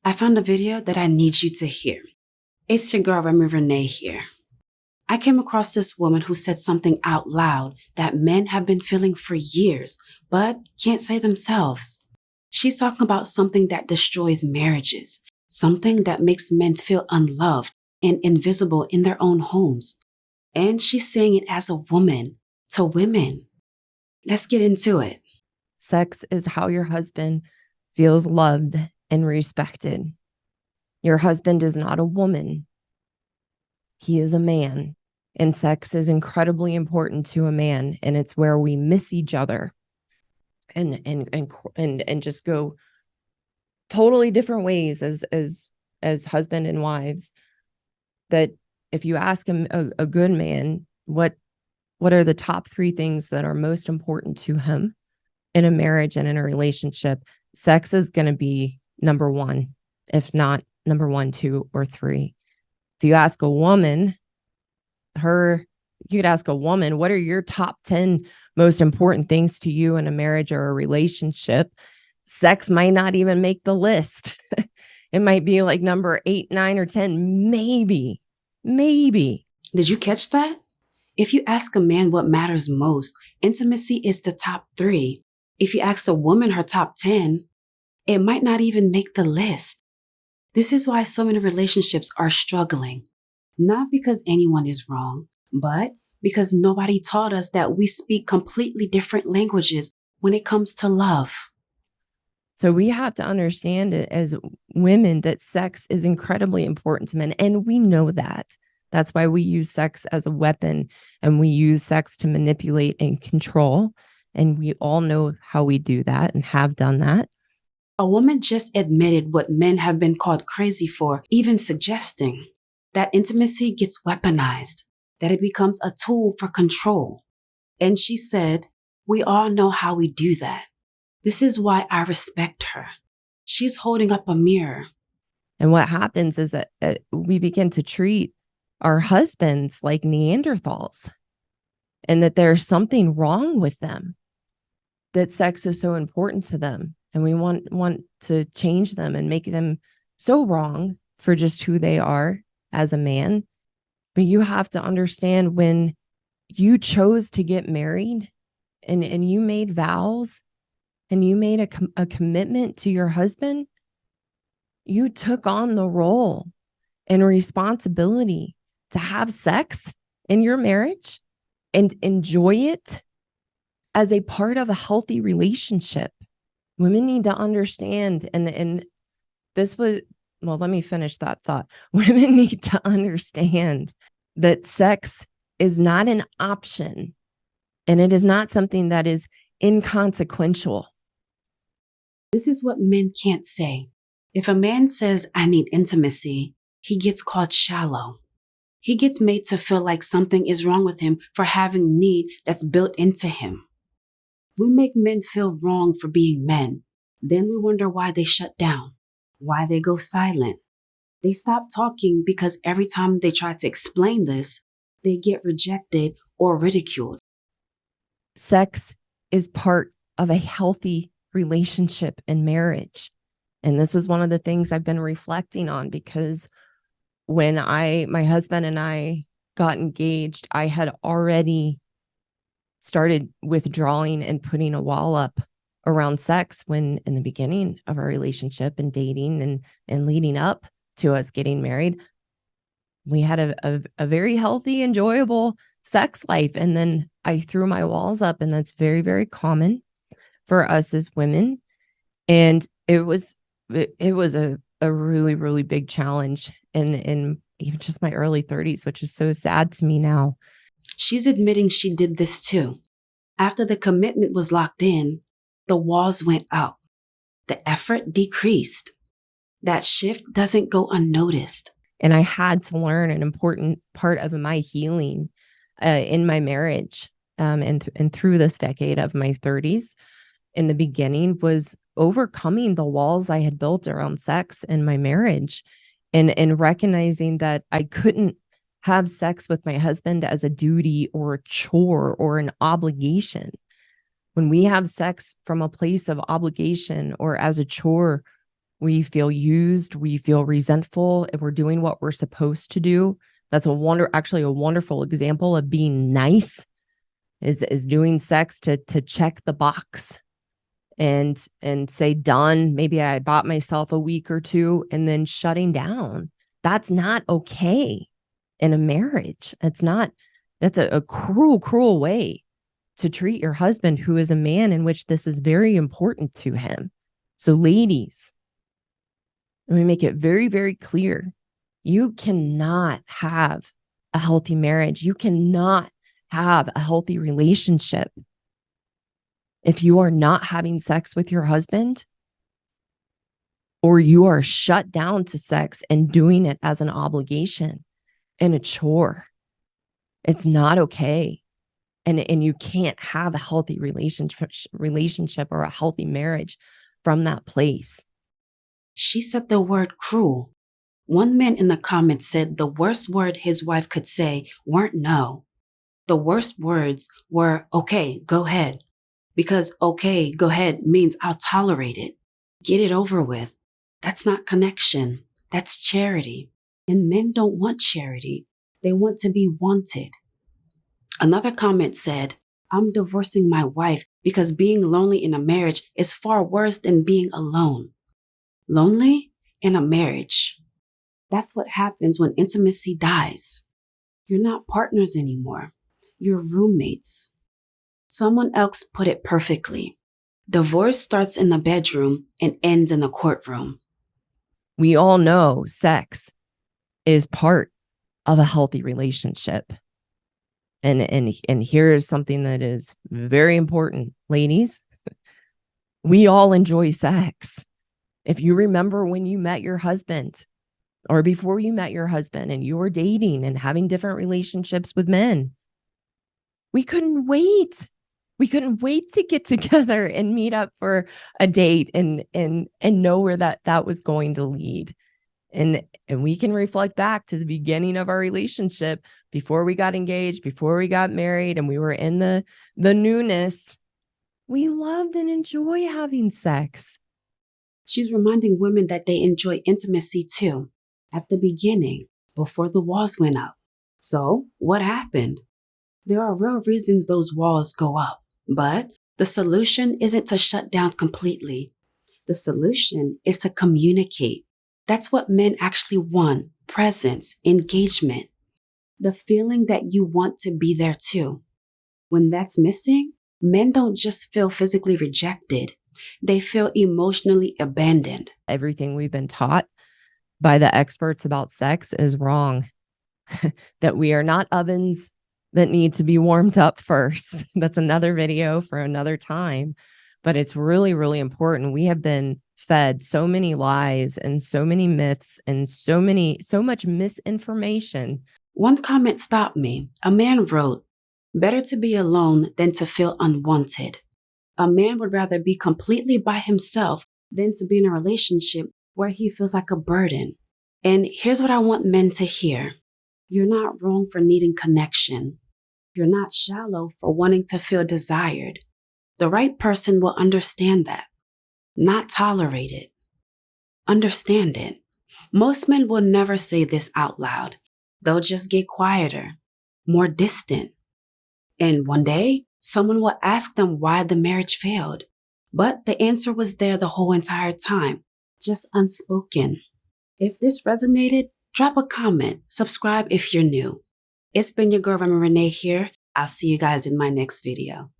I found a video that I need you to hear. It's your girl Rene here. I came across this woman who said something out loud that men have been feeling for years, but can't say themselves. She's talking about something that destroys marriages, something that makes men feel unloved and invisible in their own homes. And she's saying it as a woman to women. Let's get into it. Sex is how your husband feels loved and respected. Your husband is not a woman. He is a man. And sex is incredibly important to a man. And it's where we miss each other and just go totally different ways as husband and wives. That if you ask a good man, what are the top 3 things that are most important to him in a marriage and in a relationship, sex is going to be number 1, if not number 1, 2, or 3. If you ask a woman, you could ask a woman, what are your top 10 most important things to you in a marriage or a relationship? Sex might not even make the list. It might be like number 8, 9, or 10, maybe. Did you catch that? If you ask a man what matters most, intimacy is the top 3. If you ask a woman her top 10, it might not even make the list. This is why so many relationships are struggling. Not because anyone is wrong, but because nobody taught us that we speak completely different languages when it comes to love. So we have to understand it as women that sex is incredibly important to men. And we know that. That's why we use sex as a weapon, and we use sex to manipulate and control. And we all know how we do that and have done that. A woman just admitted what men have been called crazy for, even suggesting that intimacy gets weaponized, that it becomes a tool for control. And she said, we all know how we do that. This is why I respect her. She's holding up a mirror. And what happens is that we begin to treat our husbands like Neanderthals, and that there's something wrong with them, that sex is so important to them. And we want to change them and make them so wrong for just who they are as a man. But you have to understand, when you chose to get married and you made vows and you made a commitment to your husband, you took on the role and responsibility to have sex in your marriage and enjoy it as a part of a healthy relationship. Women need to understand, and this was, well, let me finish that thought. Women need to understand that sex is not an option, and it is not something that is inconsequential. This is what men can't say. If a man says, I need intimacy, he gets called shallow. He gets made to feel like something is wrong with him for having need that's built into him. We make men feel wrong for being men. Then we wonder why they shut down, why they go silent. They stop talking because every time they try to explain this, they get rejected or ridiculed. Sex is part of a healthy relationship and marriage. And this was one of the things I've been reflecting on, because when my husband and I got engaged, I had already started withdrawing and putting a wall up around sex when in the beginning of our relationship and dating and leading up to us getting married, we had a very healthy, enjoyable sex life. And then I threw my walls up, and that's very, very common for us as women. And it was a really, really big challenge in even just my early 30s, which is so sad to me now. She's admitting she did this too. After the commitment was locked in, the walls went up. The effort decreased. That shift doesn't go unnoticed. And I had to learn an important part of my healing in my marriage and through this decade of my 30s. In the beginning was overcoming the walls I had built around sex in my marriage, and recognizing that I couldn't have sex with my husband as a duty or a chore or an obligation. When we have sex from a place of obligation or as a chore, We feel used. We feel resentful if we're doing what we're supposed to do. That's actually a wonderful example of being nice is doing sex to check the box and say done. Maybe I bought myself a week or two and then shutting down. That's not okay in a marriage. That's a cruel way to treat your husband, who is a man in which this is very important to him. So ladies, let me make it very, very clear. You cannot have a healthy marriage. You cannot have a healthy relationship if you are not having sex with your husband, or you are shut down to sex and doing it as an obligation and a chore. It's not okay. And you can't have a healthy relationship or a healthy marriage from that place. She said the word cruel. One man in the comments said the worst word his wife could say weren't no. The worst words were, okay, go ahead. Because okay, go ahead means I'll tolerate it. Get it over with. That's not connection. That's charity. And men don't want charity. They want to be wanted. Another comment said, I'm divorcing my wife because being lonely in a marriage is far worse than being alone. Lonely in a marriage. That's what happens when intimacy dies. You're not partners anymore. You're roommates. Someone else put it perfectly. Divorce starts in the bedroom and ends in the courtroom. We all know sex is part of a healthy relationship. And here is something that is very important, ladies. We all enjoy sex. If you remember when you met your husband, or before you met your husband and you were dating and having different relationships with men, we couldn't wait. We couldn't wait to get together and meet up for a date and know where that was going to lead. And we can reflect back to the beginning of our relationship, before we got engaged, before we got married, and we were in the newness. We loved and enjoy having sex. She's reminding women that they enjoy intimacy too, at the beginning, before the walls went up. So, what happened? There are real reasons those walls go up, but the solution isn't to shut down completely. The solution is to communicate. That's what men actually want: presence, engagement, the feeling that you want to be there too. When that's missing, men don't just feel physically rejected, they feel emotionally abandoned. Everything we've been taught by the experts about sex is wrong. That we are not ovens that need to be warmed up first. That's another video for another time. But it's really, really important. We have been fed so many lies and so many myths and so much misinformation. One comment stopped me. A man wrote, better to be alone than to feel unwanted. A man would rather be completely by himself than to be in a relationship where he feels like a burden. And here's what I want men to hear. You're not wrong for needing connection. You're not shallow for wanting to feel desired. The right person will understand that, not tolerate it. Understand it. Most men will never say this out loud. They'll just get quieter, more distant. And one day, someone will ask them why the marriage failed. But the answer was there the whole entire time, just unspoken. If this resonated, drop a comment, subscribe if you're new. It's been your girl Rene here. I'll see you guys in my next video.